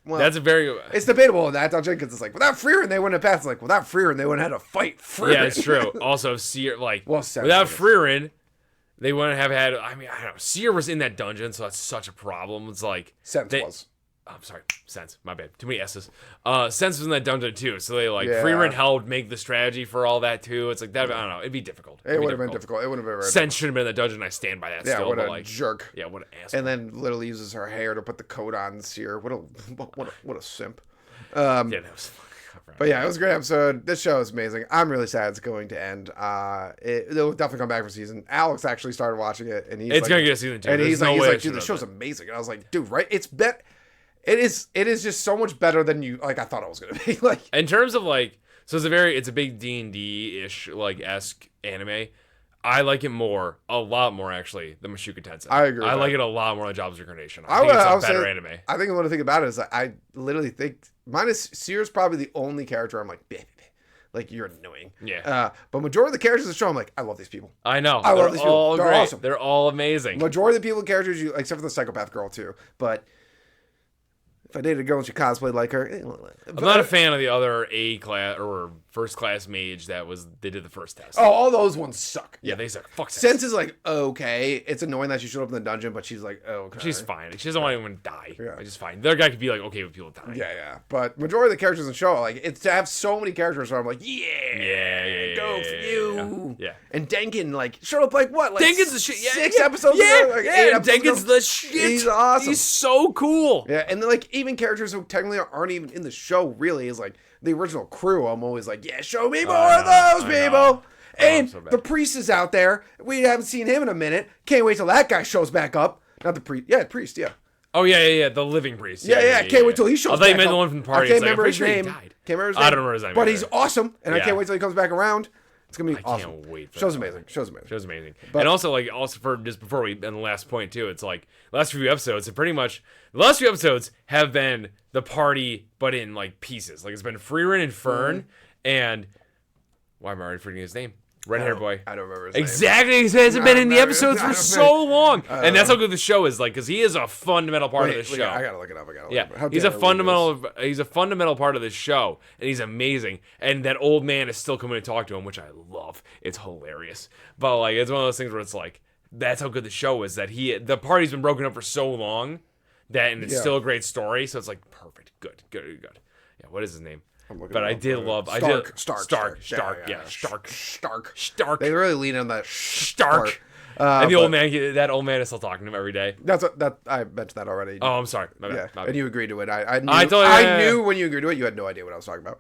that's a very. It's debatable in that because it's like without Frieren they wouldn't have passed. Like without Frieren they wouldn't have had to fight Frieren. Yeah, it's true. Also, Sear without Frieren, they wouldn't have had. I mean, I don't know. Sear was in that dungeon, so that's such a problem. It's like I'm sorry, Sense. My bad. Too many S's. Sense was in that dungeon too, so they Frieren helped make the strategy for all that too. It's like that. I don't know. It'd be difficult. It would have been difficult. It wouldn't have been very. Sense should have been in the dungeon. I stand by that. Yeah, still, what a jerk. Yeah, what an asshole. And then literally uses her hair to put the coat on Sear. What a simp. Yeah, that was. But yeah, it was a great episode. This show is amazing. I'm really sad it's going to end. It'll definitely come back for season. Alex actually started watching it, and it's gonna get a season 2. And he's like, dude, the show's amazing. And I was like, dude, right? It is just so much better than I thought it was gonna be. Like in terms of so it's a big D&D ish esque anime. I like it a lot more actually than Mashuka Tensei. I agree. I like it a lot more than Jobs Reincarnation. I think it's a better anime. I think one of the things about it is that I literally think minus Sears probably the only character I'm like, bleh, bleh, bleh. Like you're annoying. Yeah. But majority of the characters in the show, I'm like, I love these people. I know. I love these people. They're great. awesome. They're all amazing. Majority of the people characters except for the psychopath girl too, but. If I dated a girl and she cosplayed like her, I'm not a fan of the other A class or first class mage they did the first test. Oh, all those ones suck. Yeah, they suck. Fuck. Sense is like okay. It's annoying that she showed up in the dungeon, but she's like okay. She's fine. She doesn't want anyone to die. Yeah, she's fine. The other guy could be like okay with people dying. Yeah. But majority of the characters in the show, it's to have so many characters where I'm like, yeah, go for you. Yeah. And Denkin showed up Denkin's the shit. 6 episodes ago. 8 episodes Denkin's ago. the shit. He's awesome. He's so cool. Yeah, and then even characters who technically aren't even in the show really is the original crew. I'm always like, yeah, show me more of those people. And the priest is out there. We haven't seen him in a minute. Can't wait till that guy shows back up. Not the priest. Yeah, priest. Yeah. Oh yeah. The living priest. Yeah. Can't wait till he shows back up. I thought you meant the one from the party. I can't remember his name. Can't remember his name. I don't remember his name. But he's awesome, and I can't wait till he comes back around. It's gonna be awesome. I can't wait. Show's amazing. But, and also for just before we end the last point too, it's the last few episodes. And pretty much the last few episodes have been the party, but in pieces. It's been Frieren and Fern, and why am I already forgetting his name? Red hair boy. I don't remember his name. Exactly. He hasn't been in the episodes for so long. And that's how good the show is. Because he is a fundamental part of the show. I gotta look it up. He's a fundamental part of the show. And he's amazing. And that old man is still coming to talk to him, which I love. It's hilarious. But it's one of those things where it's that's how good the show is. That the party's been broken up for so long and it's still a great story. So it's perfect. Good. Yeah, what is his name? But I did love Stark. They really lean on that Stark. And that old man is still talking to him every day. I mentioned that already. Oh, I'm sorry. My bad. And you agreed to it. I knew when you agreed to it, you had no idea what I was talking about.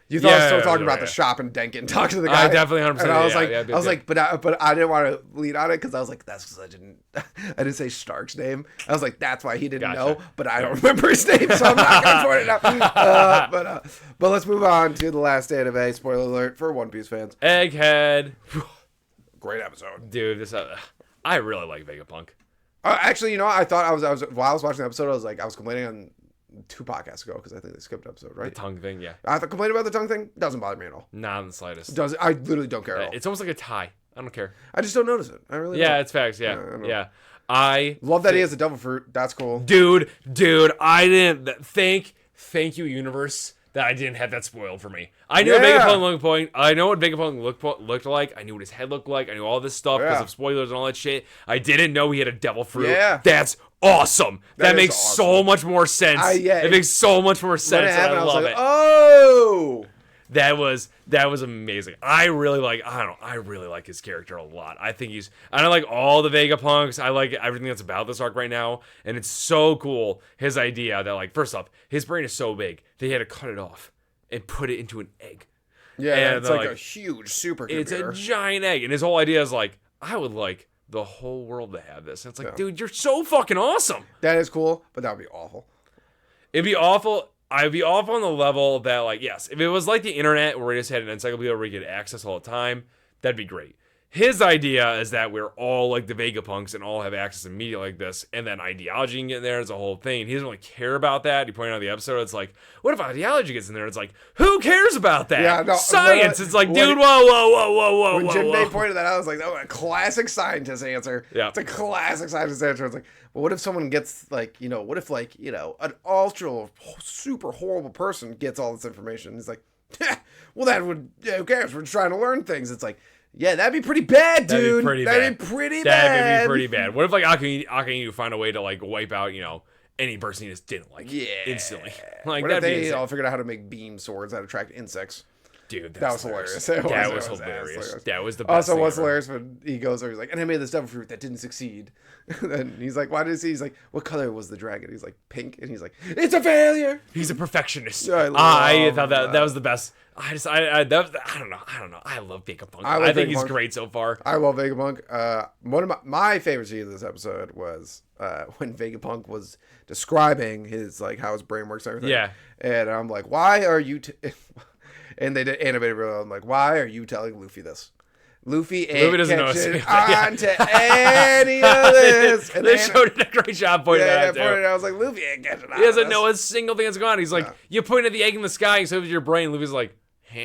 You thought I was still talking about the shop and Denkin talking to the guy. I definitely 100%. And I was like, but I didn't want to lead on it because I was like, that's because I didn't say Stark's name. I was like, that's why he didn't know, but I don't remember his name, so I'm not going to point it out. But let's move on to the last anime. Spoiler alert for One Piece fans. Egghead. Great episode, dude. I really like Vegapunk. Actually, I thought I was while I was watching the episode, I was complaining on 2 podcasts ago because I think they skipped an episode, right? The tongue thing, yeah. I complaining about the tongue thing. Doesn't bother me at all. Not in the slightest. I literally don't care at all. It's almost like a tie. I don't care. I just don't notice it. I really don't. It's facts. Yeah. I love that he has a devil fruit. That's cool. Dude, I didn't thank you, universe, that I didn't have that spoiled for me. I knew what Vegapunk looked like. I knew what his head looked like. I knew all this stuff because of spoilers and all that shit. I didn't know he had a devil fruit. Yeah. That's awesome. That makes so much more sense. It makes so much more sense. And I love it. Oh. That was amazing. I really like his character a lot. I don't like all the Vegapunks. I like everything that's about this arc right now. And it's so cool, his idea that first off, his brain is so big that he had to cut it off and put it into an egg. Yeah, and it's a huge supercomputer. It's a giant egg. And his whole idea is I would like the whole world to have this. And it's dude, you're so fucking awesome. That is cool, but that would be awful. It'd be awful I'd be off on the level that, like, yes, if it was like the internet where we just had an encyclopedia where we get access all the time, that'd be great. His idea is that we're all like the Vegapunks and all have access to media like this, and then ideology can get in there is a whole thing. He doesn't really care about that. He pointed out in the episode, it's like, what if ideology gets in there? It's like, who cares about that? Yeah, no, Science. It's like, dude, whoa. When Jim May pointed that out, I was like, oh, a classic scientist answer. Yeah. It's a classic scientist answer. It's like, well, what if someone gets, like, what if, like, an ultra, super horrible person gets all this information? He's like, well, that would, who cares? We're just trying to learn things. It's like, yeah, that'd be pretty bad, dude. That'd be pretty bad. What if, like, Akainu find a way to, like, wipe out, any person he just didn't like instantly? Like, what if they all figured out how to make beam swords that attract insects? Dude, that was hilarious. That was hilarious. That was the best. Also, what's hilarious when he goes there, he's like, and I made this devil fruit that didn't succeed. And he's like, why did he? He's like, what color was the dragon? He's like, pink. And he's like, it's a failure. He's a perfectionist. I thought that was the best. I don't know. I love Vegapunk. I think he's great so far. I love Vegapunk. One of my favorite scenes of this episode was when Vegapunk was describing his, like, how his brain works and everything. Yeah. And I'm like, why are you... And they did animated real. I'm like, why are you telling Luffy this? Luffy doesn't know on to any of this. And they showed a great job pointing that out. I was like, Luffy ain't catching on. He doesn't know a single thing that's going on. He's like, you point at the egg in the sky, so with your brain. Luffy's like,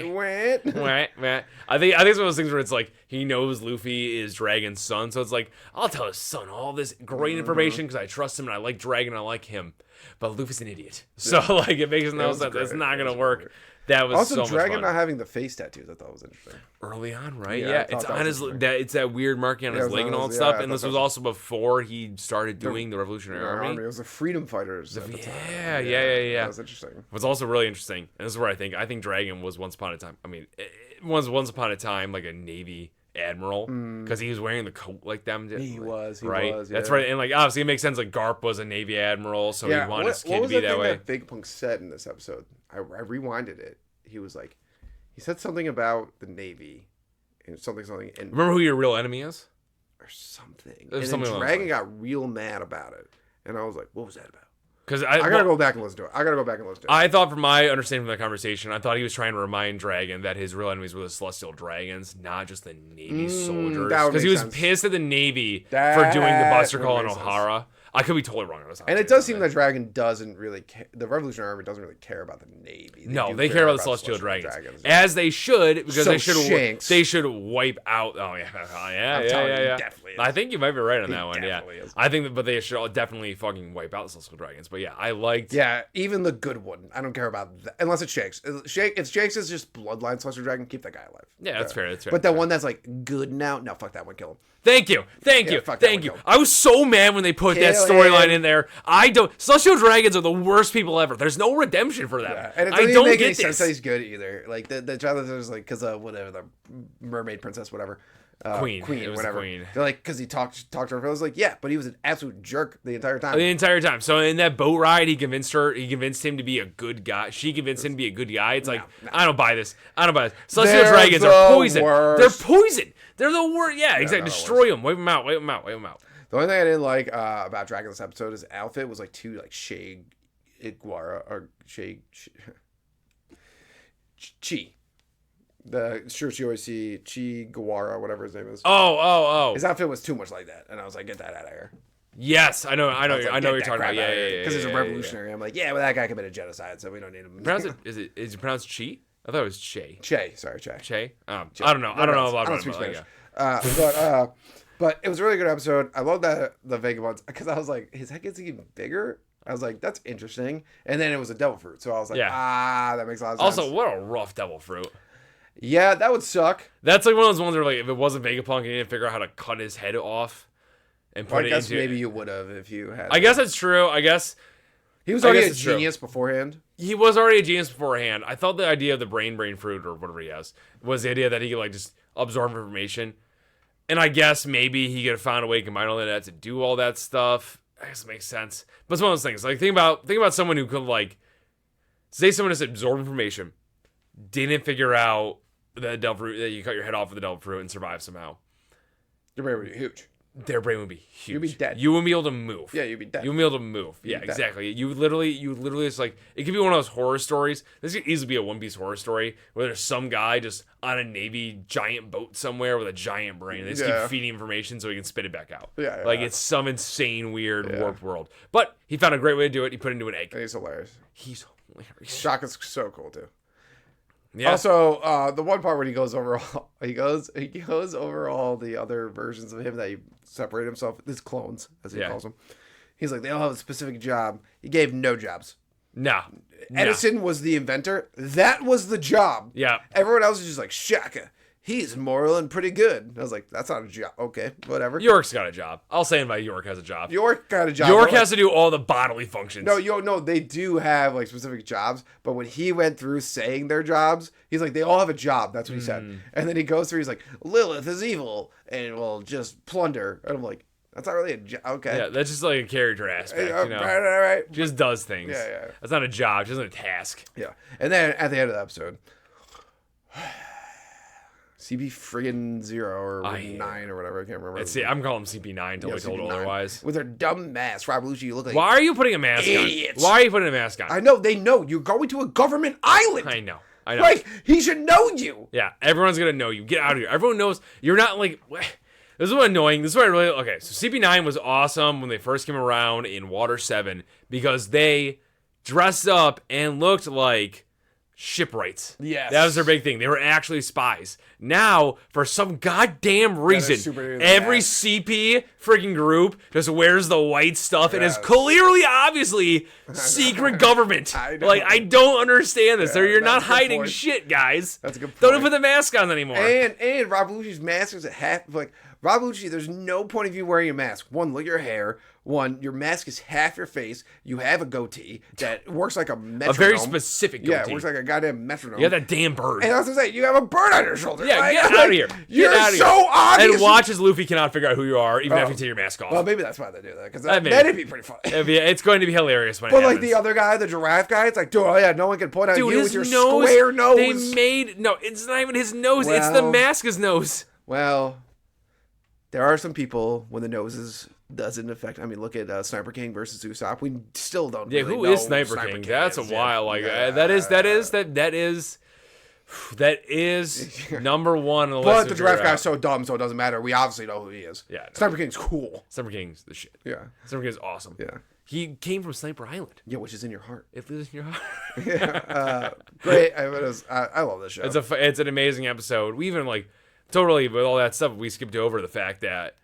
What? I think it's one of those things where it's like he knows Luffy is Dragon's son, so it's like, I'll tell his son all this great information because I trust him and I like Dragon, I like him. But Luffy's an idiot, so like it makes no sense. It's not gonna work. That was also so much Dragon fun. not having the face tattoos. I thought was interesting. Early on, right? Yeah, it's on his it's that weird marking on his leg and all that yeah, stuff. And this was also before he started doing the Revolutionary Army. It was the freedom fighters. Yeah. That was interesting. What's also really interesting, and this is where I think Dragon was once upon a time. I mean, it was once upon a time like a Navy admiral because he was wearing the coat like them. He was. Yeah. That's right. And like obviously it makes sense. Like Garp was a Navy admiral, so he wanted his kid to be that way. What was the thing that Vegapunk said in this episode? I rewinded it. He was like, he said something about the Navy and something. And remember who your real enemy is? Or something. And then Dragon got real mad about it. And I was like, what was that about? Because I gotta go back and listen to it. I thought, from my understanding from that conversation, I thought he was trying to remind Dragon that his real enemies were the Celestial Dragons, not just the Navy soldiers. Because he was pissed at the Navy for doing the Buster Call in O'Hara. I could be totally wrong on this. And it does seem that Dragon doesn't really care. The Revolutionary Army doesn't really care about the Navy. They care about the Celestial Dragons. As they should, because they should wipe out. Oh, yeah. Definitely is. I think you might be right on that one, is. I think but they should definitely fucking wipe out the Celestial Dragons. But yeah, I liked... Yeah, even the good one. I don't care about that. Unless it's Shakes. If Shakes is just bloodline Celestial Dragon, keep that guy alive. Yeah, that's fair. But that one that's like good now, no, fuck that one, kill him. Thank you. I was so mad when they put that storyline in there. Celestial Dragons are the worst people ever. There's no redemption for them. Yeah. And it doesn't make any sense that he's good either. Like the child is like because whatever the mermaid princess whatever. Queen, whatever. Queen. They're like, because he talked to her. I was like, yeah, but he was an absolute jerk the entire time. So in that boat ride, he convinced him to be a good guy. She convinced him to be a good guy. It's like, I don't buy this. Celestial Dragons are poison. They're poison. They're the worst. Yeah, exactly. Destroy them. Wipe them out. The only thing I didn't like about Dragon this episode is his outfit was like too like Shea Iguara or Shea Chi. The shirts you always see, Chi Guevara, whatever his name is. Oh. His outfit was too much like that, and I was like, get that out of here. Yes, I know what you're talking about. Yeah. Because he's a revolutionary. I'm like, yeah, well, that guy committed genocide, so we don't need him. Is it pronounced Chi? I thought it was Che. Che. Che? I don't know. I don't know a lot about Spanish. But it was a really good episode. I love that the Vagabonds because I was like, his head gets even bigger. I was like, that's interesting. And then it was a devil fruit, so I was like, that makes a lot of sense. Also, what a rough devil fruit. Yeah, that would suck. That's like one of those ones where, like, if it wasn't Vegapunk and you didn't figure out how to cut his head off and put it into... maybe you would have if you had... I guess that's true. I guess... He was already a genius beforehand. He was already a genius beforehand. I thought the idea of the brain fruit or whatever he has was the idea that he could, like, just absorb information. And I guess maybe he could have found a way to combine all that to do all that stuff. I guess it makes sense. But it's one of those things. Like, think about someone who could, like... Say someone just absorbed information, didn't figure out the devil fruit, that you cut your head off with the devil fruit and survive somehow. Your brain would be huge. their brain would be huge. You'd be dead. You wouldn't be able to move. Yeah, you'd be dead. You wouldn't be able to move. You'd Yeah, be dead. exactly. You literally it's like, it could be one of those horror stories. This could easily be a One Piece horror story where there's some guy just on a Navy giant boat somewhere with a giant brain. They just keep feeding information so he can spit it back out. Yeah. Like, it's some insane, weird, warped world. But he found a great way to do it. He put it into an egg. And he's hilarious. He's hilarious. Shaka's so cool too. Yeah. Also, the one part when he goes over all the other versions of him that he separated himself, his clones, as he calls them. He's like, they all have a specific job. He gave no jobs. Nah. Edison was the inventor. That was the job. Yeah. Everyone else is just like, Shaka, he's moral and pretty good. I was like, that's not a job. Okay, whatever. York's got a job. I'll say by York has a job. York got a job. York has to do all the bodily functions. No, they do have like specific jobs, but when he went through saying their jobs, he's like, they all have a job. That's what he said. And then he goes through, he's like, Lilith is evil and will just plunder. And I'm like, that's not really a job. Okay. Yeah, that's just like a character aspect, you know? Right. She just does things. Yeah. That's not a job. She doesn't have a task. Yeah. And then at the end of the episode, CP friggin' 0 or 9 or whatever. I can't remember. I'm calling him CP9 until we told CP9. otherwise. With their dumb mask. Rob Lucci, you look like Why are you putting a mask idiots. on? Why are you putting a mask on? I know. They know. You're going to a government island. I know. Like, he should know you. Yeah, everyone's going to know you. Get out of here. Everyone knows you're not like... This is what annoying. This is what I really... Okay, so CP9 was awesome when they first came around in Water 7 because they dressed up and looked like shipwrights. Yes. That was their big thing. They were actually spies. Now, for some goddamn reason, every CP freaking group just wears the white stuff and is clearly, obviously, secret government. I don't understand this. You're not hiding shit, guys. That's a good point. Don't even put the mask on anymore. And Rob Lucci's mask is at half... Like, Rob Lucci, there's no point of you wearing a mask. One, look at your hair. One, your mask is half your face. You have a goatee that works like a metronome. A very specific goatee. Yeah, it works like a goddamn metronome. You have that damn bird. And I was going to say, you have a bird on your shoulder. Yeah, get out of here. You're so obvious. And watch as Luffy cannot figure out who you are, even after you take your mask off. Well, maybe that's why they do that, because that'd be pretty funny. It's going to be hilarious when it happens. But like the other guy, the giraffe guy, it's like, dude, oh yeah, no one can point out you with your nose, square nose. It's not even his nose. It's the mask's nose. Well... There are some people when the noses doesn't affect. I mean, look at Sniper King versus Usopp. We still don't. Yeah, really who know is Sniper King? That's a while. Like that is number one on the list. But the giraffe guy's so dumb, so it doesn't matter. We obviously know who he is. Yeah, Sniper King's cool. Sniper King's the shit. Yeah, Sniper King's awesome. Yeah, he came from Sniper Island. Yeah, which is in your heart. It lives in your heart. Yeah, great. I love this show. It's an amazing episode. We even totally with all that stuff, we skipped over the fact that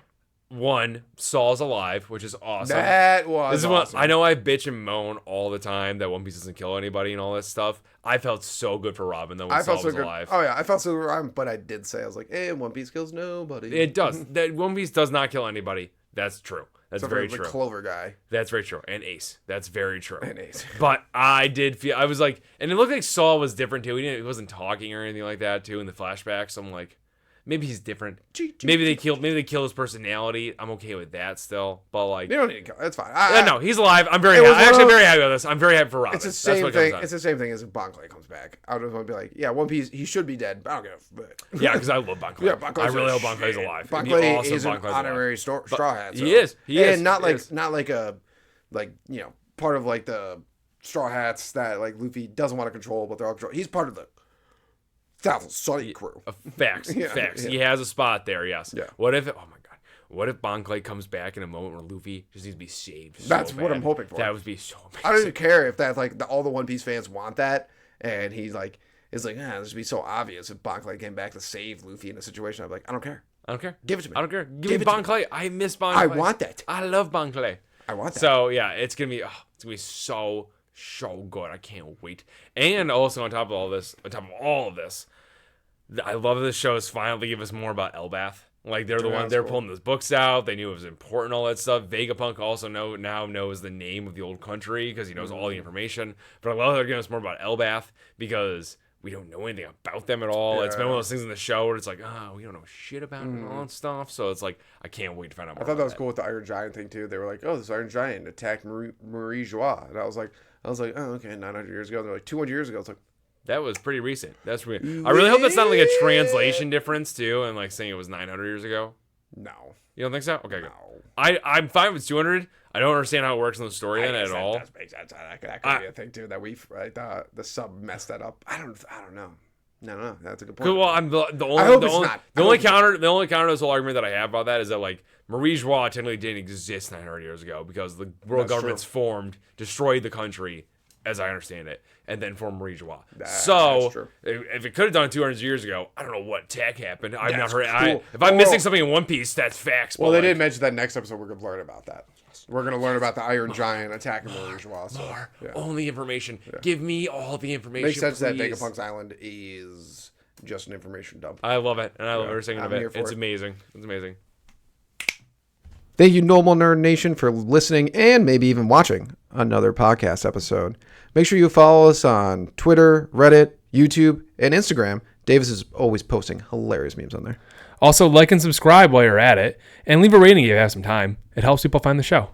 Saul's alive, which is awesome. That was awesome. I know I bitch and moan all the time that One Piece doesn't kill anybody and all that stuff. I felt so good for Robin though when Saul was alive. Oh yeah, I felt so good for Robin, but I did say, I was like, hey, One Piece kills nobody. It does. That One Piece does not kill anybody. That's true. That's very true. The Clover guy. That's very true. And Ace. That's very true. And Ace. But I did feel, I was like, and it looked like Saul was different too. He wasn't talking or anything like that too in the flashbacks. So I'm like, maybe he's different. Maybe they kill his personality. I'm okay with that still. But you don't need to kill. It's fine. No, he's alive. I'm very happy. I'm actually very happy with this. I'm very happy for Robin. It's the same thing. It's the same thing as if Bon Clay comes back. I would just want to be like, yeah, One Piece, he should be dead, but I don't give a Yeah, because I love Bon Clay. Yeah, I really hope Bon Clay's alive. Bon Clay is an honorary straw hat. So. He is. And not like a part of the straw hats that Luffy doesn't want to control, but they're all control. He's part of the Thousand Sunny crew. Facts. Facts. Yeah. He has a spot there, yes. Yeah. What if Bon Clay comes back in a moment where Luffy just needs to be saved? That's what I'm hoping for. That would be so amazing. I don't even care if that's all the One Piece fans want that, and he's this would be so obvious if Bon Clay came back to save Luffy in a situation. I'm like, I don't care. I don't care. Give it to me. I don't care. Give me Bon Clay. I miss Bon Clay. I want that. I love Bon Clay. I want that. So yeah, it's gonna be so good. I can't wait. And also on top of all this, I love this show is finally give us more about Elbath. They're the ones they're pulling those books out. They knew it was important, all that stuff. Vegapunk also now knows the name of the old country because he knows all the information. But I love they're giving us more about Elbath because we don't know anything about them at all. Yeah. It's been one of those things in the show where it's we don't know shit about all that stuff. So it's I can't wait to find out more. I thought that was cool with the Iron Giant thing too. They were like, oh, this Iron Giant attacked Marie Joie. And I was like, oh, okay, 900 years ago. They're like 200 years ago. It's like, that was pretty recent. That's really. I really hope that's not a translation difference too, and saying it was 900 years ago. No. You don't think so? Okay, good. No. I'm fine with 200. I don't understand how it works in the story then at all. That does make sense. That could be a thing too. That the sub messed that up. I don't know. No, that's a good point. Well, I'm the only counter to this whole argument that I have about that is that like Marie Joie technically didn't exist 900 years ago because the world government's formed, destroyed the country, as I understand it, and then formed Marie Joie. So if it could have done 200 years ago, I don't know what tech happened. I've not heard. Cool. If I'm missing something in One Piece, that's facts. Well, they did mention that next episode we're going to learn about that. We're going to learn about the Iron Giant attacking Marie Joie. Only information. Yeah. Give me all the information. Makes sense that Vegapunk's Island is just an information dump. I love it, and I love every second of it. It's amazing. It's amazing. Thank you, Normal Nerd Nation, for listening and maybe even watching another podcast episode. Make sure you follow us on Twitter, Reddit, YouTube, and Instagram. Davis is always posting hilarious memes on there. Also, like and subscribe while you're at it, and leave a rating if you have some time. It helps people find the show.